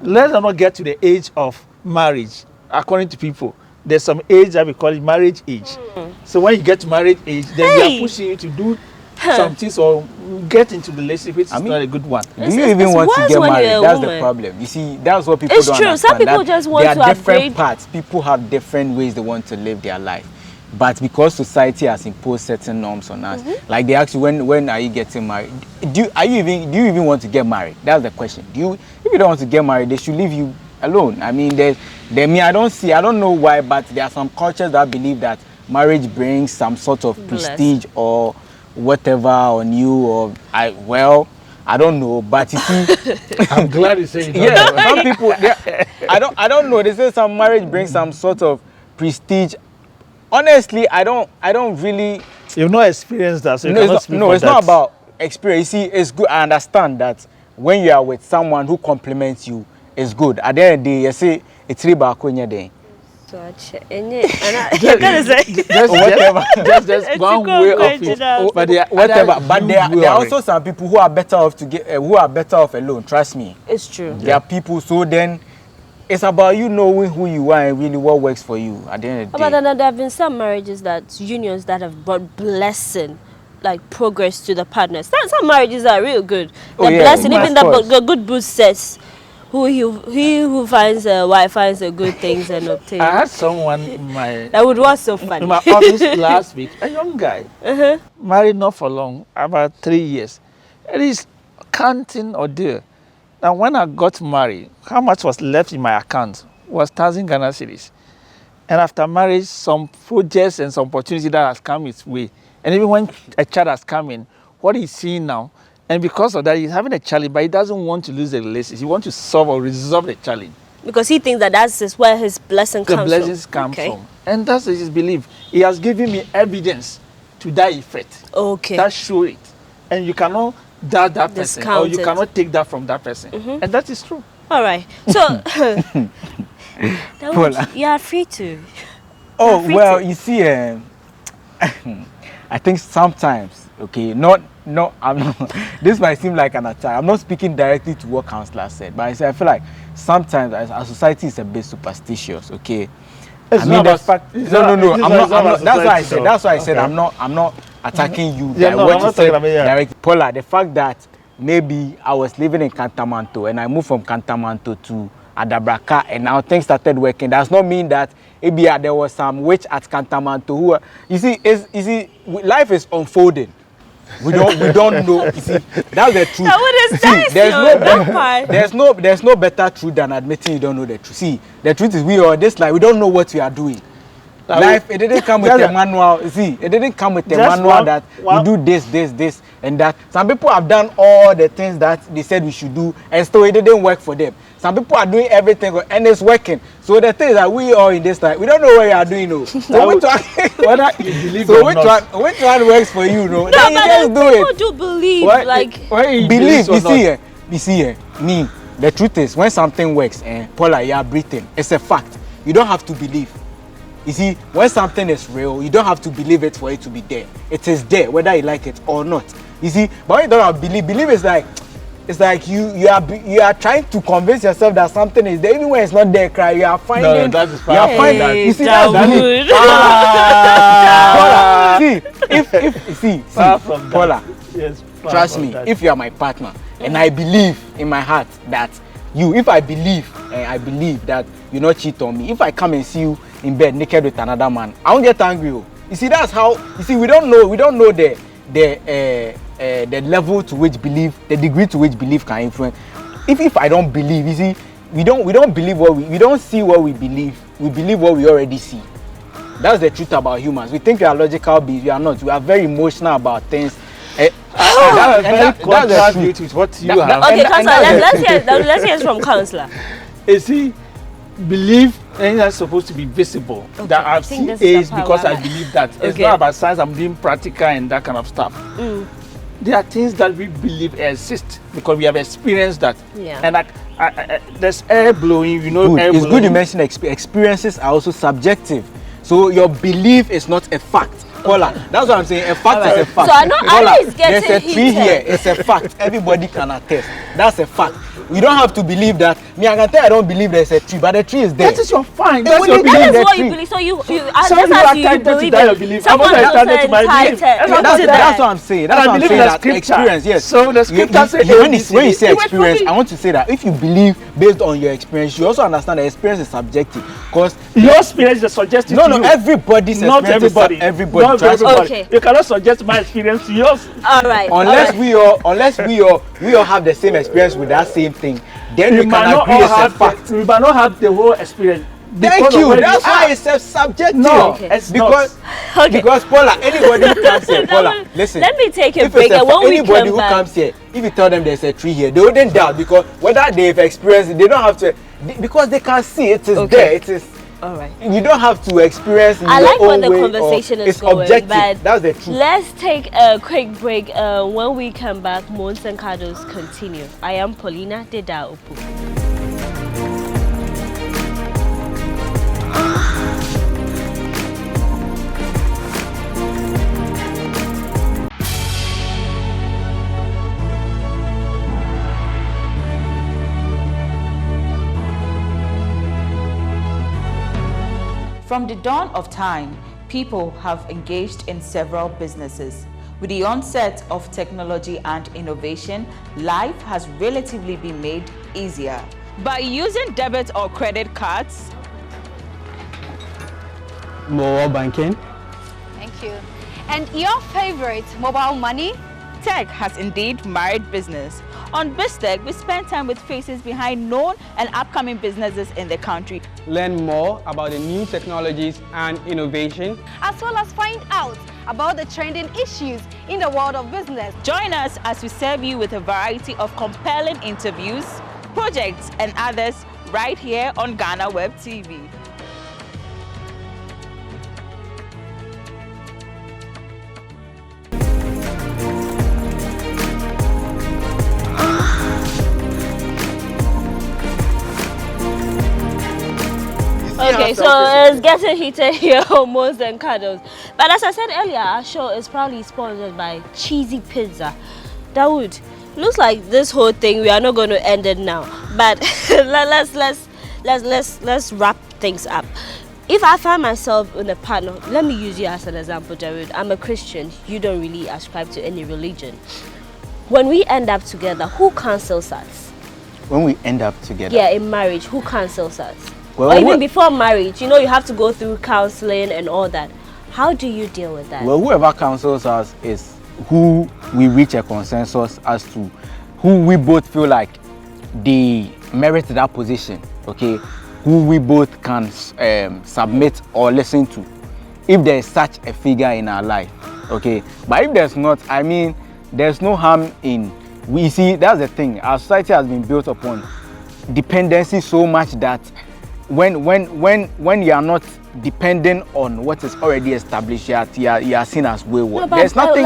Let's not get to the age of marriage. According to people, there's some age that we call it marriage age. So when you get to marriage age, then they are pushing you to do some things or get into the relationship, which is not a good one. Do you even want to get married? That's the problem. You see, that's what people don't understand. It's true. Some people just want to upgrade. There are different paths. People have different ways they want to live their life. But because society has imposed certain norms on us, like they ask you, when are you getting married? Do you even want to get married? That's the question. If you don't want to get married, they should leave you alone. I mean, I don't know why, but there are some cultures that believe that marriage brings some sort of prestige or whatever on you, or I don't know, but you see, I'm glad you say it. Yeah, some people, I don't know. They say some marriage brings some sort of prestige. Honestly, I don't really. You've not experienced that, so you it's not about experience. You see, it's good. I understand that when you are with someone who compliments you, it's good. At the end of the day, you say it's really about when you're there. Just one way of it. But there are also some people who are better off who are better off alone. Trust me. It's true. There are people. So then, it's about you knowing who you are and really what works for you at the end of the day. But then there have been some unions that have brought blessing, like progress to the partners. Some marriages are real good. The blessing, even the good book says, he who finds a wife finds a good things and obtains. I had someone in my that was so funny. In my office last week, a young guy, married not for long, about 3 years. It is counting or dear. Now, when I got married, how much was left in my account was 1,000 Ghana cedis. And after marriage, some projects and some opportunity that has come his way. And even when a child has come in, what he's seeing now, and because of that, he's having a challenge, but he doesn't want to lose the relationship. He wants to solve or resolve the challenge. Because he thinks that that's where his blessing comes from. The blessings come from. And that's his belief. He has given me evidence to that effect. Okay. That show it. And you cannot doubt that person, or you cannot take that from that person. And that is true. All right. So, you are free to. Oh, well, you see, I think sometimes, I'm not, this might seem like an attack. I'm not speaking directly to what Counselor said, but I feel like sometimes our society is a bit superstitious, okay? It's not the fact, no, I'm not, that's why I said I'm not attacking you. Direct. Paula, the fact that maybe I was living in Kantamanto and I moved from Kantamanto to Adabraka and now things started working, does not mean that maybe there was some witch at Kantamanto who, you see, life is unfolding. We don't know. You see, that's the truth. There's no better truth than admitting you don't know the truth. See, the truth is we don't know what we are doing. Life, it didn't come with a manual. You see, it didn't come with a manual that you do this, and that. Some people have done all the things that they said we should do, and still it didn't work for them. Some people are doing everything, and it's working. So the thing is that we all in this time, we don't know what we are doing, no. So whether you believe or not. Which one works for you, no? No, but you just do people do believe, believe. You see, me. The truth is, when something works, Paula, you are breathing. It's a fact. You don't have to believe. You see, when something is real, you don't have to believe it for it to be there. It is there, whether you like it or not. You see, but when you don't have believe is like, it's like you are trying to convince yourself that something is there, even when it's not there. Cry, you are finding. No, that is fine. You are finding. You see, that's it. Paula, trust me. If you are my partner, and I believe in my heart that if I believe that you not cheat on me, if I come and see you in bed naked with another man, I won't get angry. You see, that's how. You see, we don't know the level to which belief, the degree to which belief can influence. If I don't believe, you see, we don't believe what we don't see what we believe. We believe what we already see. That's the truth about humans. We think we are logical beings. We are not. We are very emotional about things. That's the truth with what you have. Okay, Counselor, let's hear from Counselor. You see, belief ain't not supposed to be visible. Okay, That I've seen is because I believe that. It's not about science. I'm doing practical and that kind of stuff. There are things that we believe exist because we have experienced that. Yeah. And there's air blowing, you know. Air it's blowing. good you mention experiences are also subjective. So your belief is not a fact. Paula, that's what I'm saying. A fact is a fact. So I know it's getting there's a tree here. It's a fact. Everybody can attest. That's a fact. You don't have to believe that. Me, I can tell I don't believe there's a tree, but the tree is there. That is your fine. That's your That belief. is what you believe. So you So that's you how are you entitled to believe that your it. belief. Someone I'm else entitled to my belief. That's what I'm saying. That's I what I'm believe saying. in the That scripture. experience, yes. So the scripture says when you say experience, I want to say that if you believe based on your experience, you also understand that experience is subjective. Because your experience is suggestive. no, to you. everybody's Not experience everybody. is everybody. Not Tries to- everybody. Okay. You cannot suggest my experience to yours. All right. Unless we all have the same experience with that same thing, then We we might can not agree all it's a have fact. we might not have the whole experience. Thank because of you. where That's you why are. it's subjective. No, Okay. it's because not. because Paula, anybody who comes here, Paula, listen. Let me take a If break, it's and when we anybody come who back, comes here, if you tell them there's a tree here, they wouldn't doubt because whether they've experienced it, they don't have to because they can see it is Okay. there. It is. all right. You don't have to experience in I your like own when the way conversation or is it's going, objective. but That's the truth. let's take a quick break. When we come back, Moans and Cuddles continue. I am Paulina Deda Opu. From the dawn of time, people have engaged in several businesses. With the onset of technology and innovation, life has relatively been made easier. By using debit or credit cards, Mobile banking. Thank you. And your favorite mobile money? tech has indeed married business. On BizTech, we spend time with faces behind known and upcoming businesses in the country. Learn more about the new technologies and innovation, as well as find out about the trending issues in the world of business. Join us as we serve you with a variety of compelling interviews, projects, and others right here on Ghana Web TV. Okay, so it's getting heated here on Moans and Cuddles. But as I said earlier, our show is proudly sponsored by Cheesy Pizza. Dawood, looks like this whole thing we are not going to end it now. But let's wrap things up. If I find myself in a partner, let me use you as an example, Dawood. I'm a Christian. You don't really ascribe to any religion. When we end up together, who counsels us? When we end up together? Yeah, in marriage, who counsels us? Well, or even before marriage, you know, you have to go through counseling and all that. How do you deal with that? Well, whoever counsels us is who we reach a consensus as to who we both feel like they merit that position, okay? Who we both can submit or listen to, if there is such a figure in our life, okay? But if there's not, I mean, there's no harm in, we see, that's the thing, our society has been built upon dependency so much that when you are not dependent on what is already established, you are seen as wayward. No, there's nothing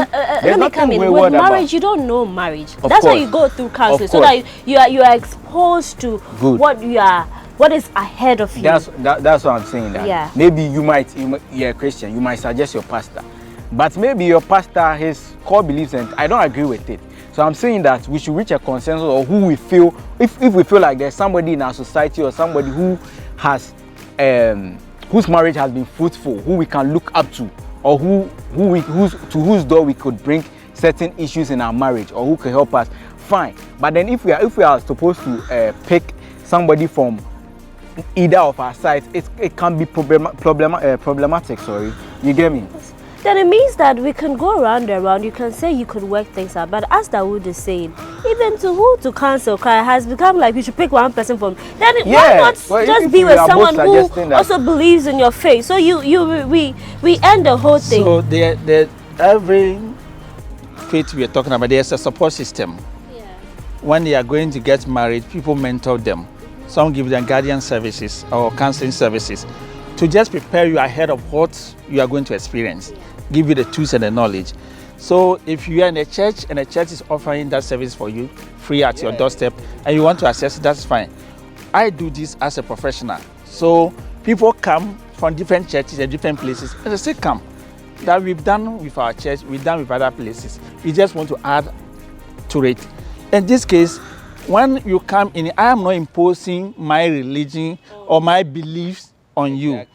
wayward with marriage, about. You don't know marriage. Of That's why course. you go through counseling, Of so that you are exposed to what is ahead of you. That's what I'm saying. That Yeah. maybe you're a Christian, you might suggest your pastor, but maybe your pastor, his core beliefs, and I don't agree with it. So I'm saying that we should reach a consensus of who we feel, if we feel like there's somebody in our society or somebody who has whose marriage has been fruitful, who we can look up to, or whose door we could bring certain issues in our marriage, or who can help us. Fine. But then if we are supposed to pick somebody from either of our sides, it can be problematic. Sorry, you get me? then it means that we can go around and around. You can say you could work things out, but as Dawood is saying, even to who to cancel cry has become like you should pick one person from. Then why not just be with someone who also believes in your faith? So we end the whole thing. So every faith we are talking about, there's a support system. Yeah. When they are going to get married, people mentor them. Some give them guardian services or counseling services to just prepare you ahead of what you are going to experience, give you the tools and the knowledge. So if you are in a church and the church is offering that service for you free at your doorstep and you want to access it, that's fine. I do this as a professional. So people come from different churches and different places and they say come. That we've done with our church, we've done with other places. We just want to add to it. In this case, when you come in, I am not imposing my religion or my beliefs on you.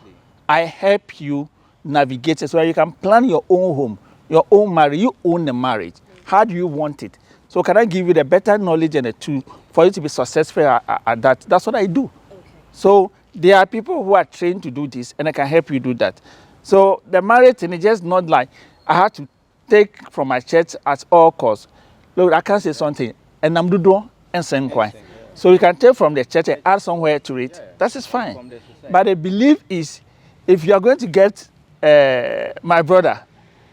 I help you navigate it so that you can plan your own home, your own marriage. You own the marriage. How do you want it? So can I give you the better knowledge and the tool for you to be successful at that? That's what I do. Okay. So there are people who are trained to do this and I can help you do that. So the marriage thing is just not like I have to take from my church at all costs. Look, I can say something and I'm doing and send quite. So you can take from the church and add somewhere to it. That is fine. But the belief is if you are going to get my brother.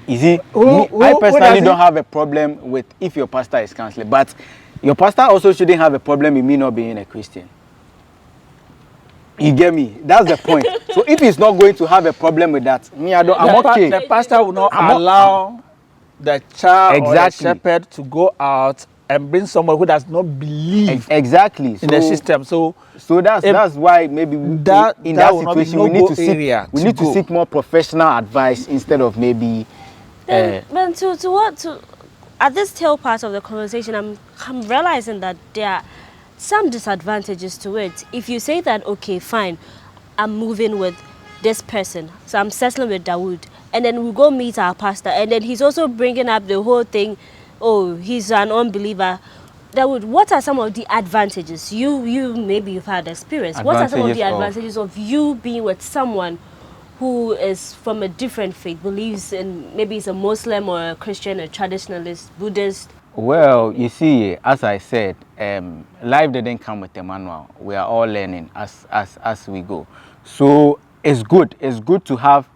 You see, I personally don't have a problem with if your pastor is counseling, but your pastor also shouldn't have a problem with me not being a Christian. You get me? That's the point. So if he's not going to have a problem with that, me, I'm okay. The pastor will not allow the child or the shepherd to go out and bring someone who does not believe in the system. So that's why maybe in that situation we need to seek more professional advice instead of maybe. But to at this tail part of the conversation, I'm realizing that there are some disadvantages to it. If you say that, okay, fine, I'm moving with this person, so I'm settling with Dawood, and then we go meet our pastor, and then he's also bringing up the whole thing. Oh, he's an unbeliever. Dawood, what are some of the advantages? Maybe you've had experience. What are some of the advantages of you being with someone who is from a different faith, believes in, maybe it's a Muslim or a Christian, a traditionalist, Buddhist? Well, you see, as I said, life didn't come with a manual. We are all learning as we go. So it's good. It's good to have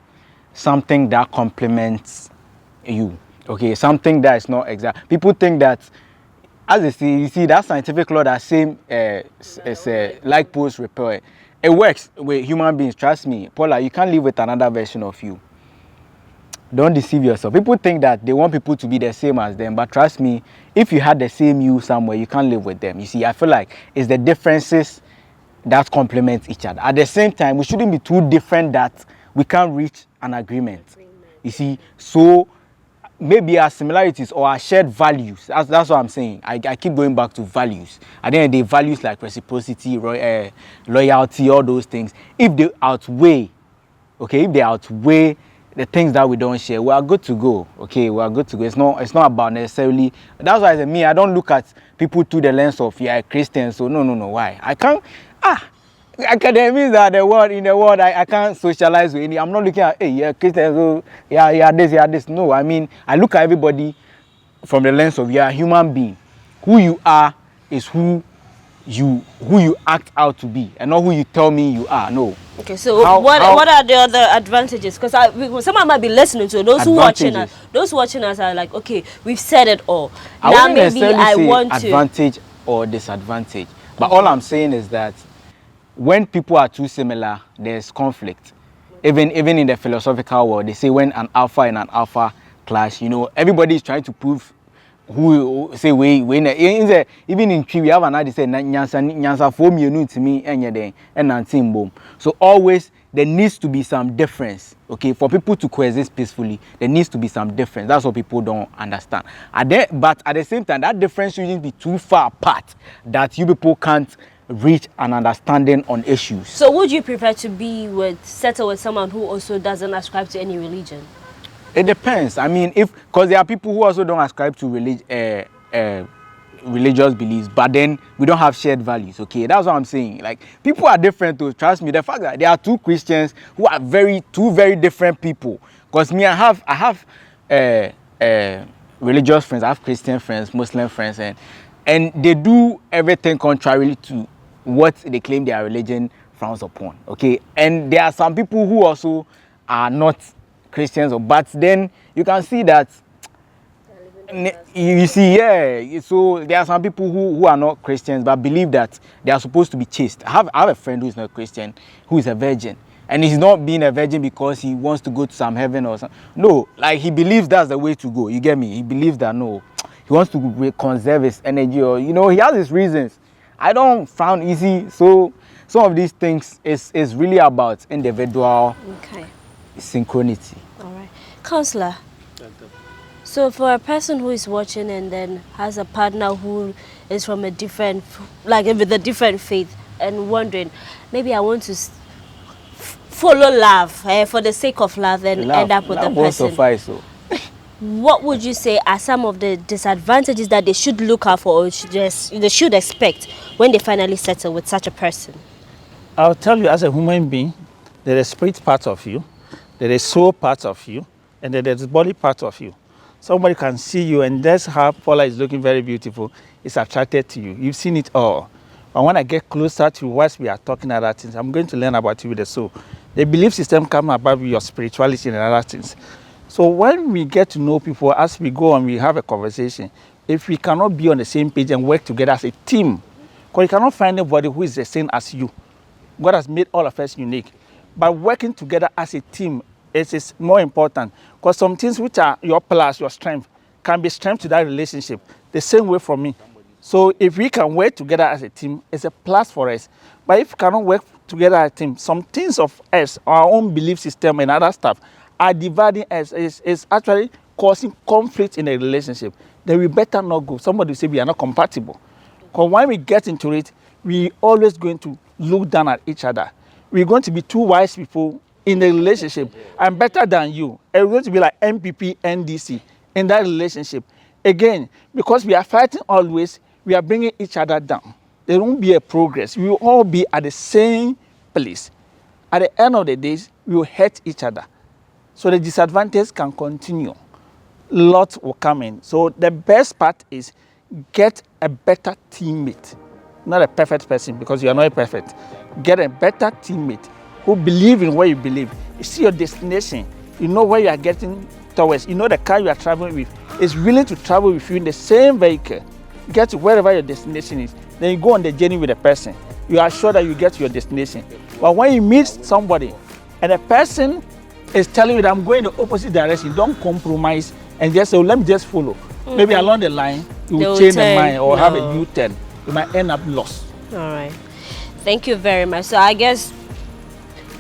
something that complements you. Okay, something that is not exact. People think that, as they see, you see that scientific law that same as like post repel. It works with human beings. Trust me, Paula. You can't live with another version of you. Don't deceive yourself. People think that they want people to be the same as them, but trust me, if you had the same you somewhere, you can't live with them. You see, I feel like it's the differences that complement each other. At the same time, we shouldn't be too different that we can't reach an agreement. You see, so maybe our similarities or our shared values. That's what I'm saying. I keep going back to values. At the end of the day, values like reciprocity, loyalty, all those things. If they outweigh, the things that we don't share, we are good to go. Okay, we are good to go. It's not about necessarily. That's why I say I don't look at people through the lens of a Christian. So no. Why? I can't. Academics are in the world. I can't socialize with any. I'm not looking at Christian. So this. No, I mean I look at everybody from the lens of you're a human being. Who you are is who you act out to be, and not who you tell me you are. No. Okay, so what are the other advantages? Because someone might be listening to those who watching us. Those watching us are like, okay, we've said it all. Now maybe I want to advantage or disadvantage. But all I'm saying is that when people are too similar, there's conflict. Even in the philosophical world, they say when an alpha and an alpha clash, everybody is trying to prove who say we even in tree we have another say nyansa for me to me and boom. So always there needs to be some difference, okay, for people to coexist peacefully. There needs to be some difference. That's what people don't understand. But at the same time, that difference shouldn't be too far apart that you people can't reach an understanding on issues. So would you prefer to settle with someone who also doesn't ascribe to any religion? It depends. I mean, because there are people who also don't ascribe to religious beliefs, but then we don't have shared values. Okay, that's what I'm saying. Like, people are different. Trust me. The fact that there are two Christians who are two very different people Because me, I have religious friends, I have Christian friends, Muslim friends, and they do everything contrary to what they claim their religion frowns upon. Okay, and there are some people who also are not Christians, but then you can see that. You see, yeah. So there are some people who are not Christians but believe that they are supposed to be chaste. I have a friend who is not Christian, who is a virgin, and he's not being a virgin because he wants to go to some heaven or something. No, like he believes that's the way to go. You get me? He believes that no, he wants to conserve his energy, or he has his reasons. I don't find easy. So some of these things is really about individual synchronicity. All right, Counselor. So for a person who is watching and then has a partner who is from a different, like with a different faith, and wondering, maybe I want to follow love for the sake of love and end up with a person. Suffice, so. What would you say are some of the disadvantages that they should look out for, or they should expect when they finally settle with such a person? I'll tell you, as a human being, there is spirit part of you, there is soul part of you, and there is body part of you. Somebody can see you, and that's how Paula is looking very beautiful. It's attracted to you. You've seen it all. But when I get closer to what we are talking about things, I'm going to learn about you with the soul. The belief system comes about with your spirituality and other things. So when we get to know people, as we go on, we have a conversation. If we cannot be on the same page and work together as a team, because you cannot find anybody who is the same as you. God has made all of us unique. But working together as a team is more important, because some things which are your plus, your strength, can be strength to that relationship. The same way for me. So if we can work together as a team, it's a plus for us. But if we cannot work together as a team, some things of us, our own belief system and other stuff, are dividing us, is actually causing conflict in a relationship. Then we better not go. Somebody will say we are not compatible. Because when we get into it, we always going to look down at each other. We're going to be two wise people in a relationship. I'm better than you. And we're going to be like MPP, NDC in that relationship. Again, because we are fighting always, we are bringing each other down. There won't be a progress. We will all be at the same place. At the end of the day, we will hurt each other. So the disadvantage can continue. Lots will come in. So the best part is get a better teammate. Not a perfect person, because you are not perfect. Get a better teammate who believe in what you believe. You see your destination. You know where you are getting towards. You know the car you are traveling with is willing to travel with you in the same vehicle. Get to wherever your destination is. Then you go on the journey with the person. You are sure that you get to your destination. But when you meet somebody and the person is telling you that I'm going the opposite direction, don't compromise and just say, let me just follow. Maybe along the line, you will change the mind or have a U-turn. You might end up lost. All right. Thank you very much. So I guess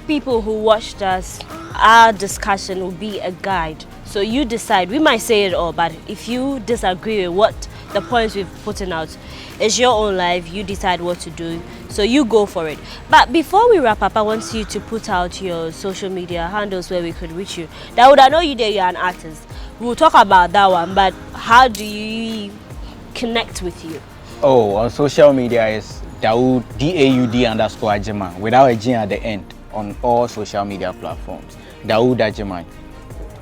people who watched us, our discussion will be a guide. So you decide. We might say it all, but if you disagree with what the points we've put out, it's your own life. You decide what to do. So you go for it. But before we wrap up, I want you to put out your social media handles where we could reach you. Dawood, I know you there, you're an artist. We'll talk about that one, but how do you connect with you? Oh, on social media is Dawood, DAUD_Ajiman, without a G at the end, on all social media platforms. Dawood Ajiman.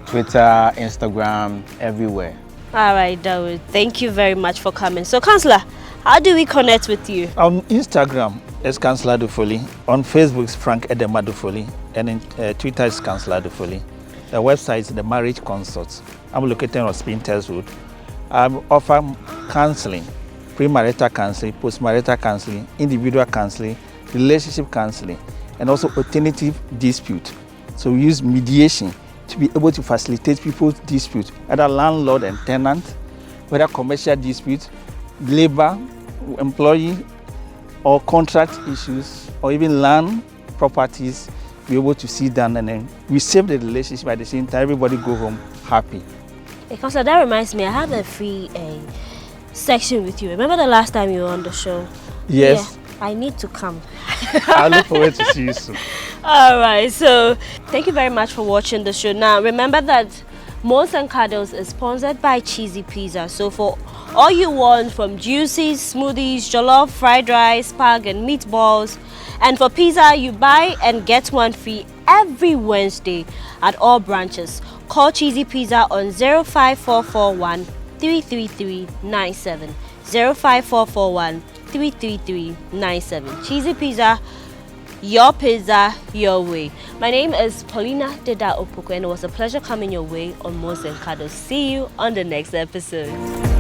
Twitter, Instagram, everywhere. All right, Dawood. Thank you very much for coming. So, Counselor, how do we connect with you? On Instagram, it's Counselor Dufoli. On Facebook, it's Frank Edema Dufoli. And in Twitter, it's Counselor Dufoli. The website is The Marriage Consult. I'm located on Spintex Road. I offer counseling, premarital counseling, postmarital counseling, individual counseling, relationship counseling, and also alternative dispute. So we use mediation to be able to facilitate people's disputes, either landlord and tenant, whether commercial dispute, labor, employee, or contract issues, or even land properties, be able to sit down and then we save the relationship at the same time, everybody go home happy. Hey, Counselor, that reminds me, I have a free section with you. Remember the last time you were on the show? Yes. Yeah, I need to come. I look forward to see you soon. All right, so thank you very much for watching the show. Now, remember that Moans and Cuddles is sponsored by Cheesy Pizza. So for all you want, from juicy smoothies, jollof, fried rice, spag and meatballs, and for pizza, you buy and get one free every Wednesday at all branches. Call Cheesy Pizza on 05441 33397. 05441 33397. Cheesy Pizza, your pizza, your way. My name is Paulina Deda Opoku, and it was a pleasure coming your way on Moans and Cuddles. See you on the next episode.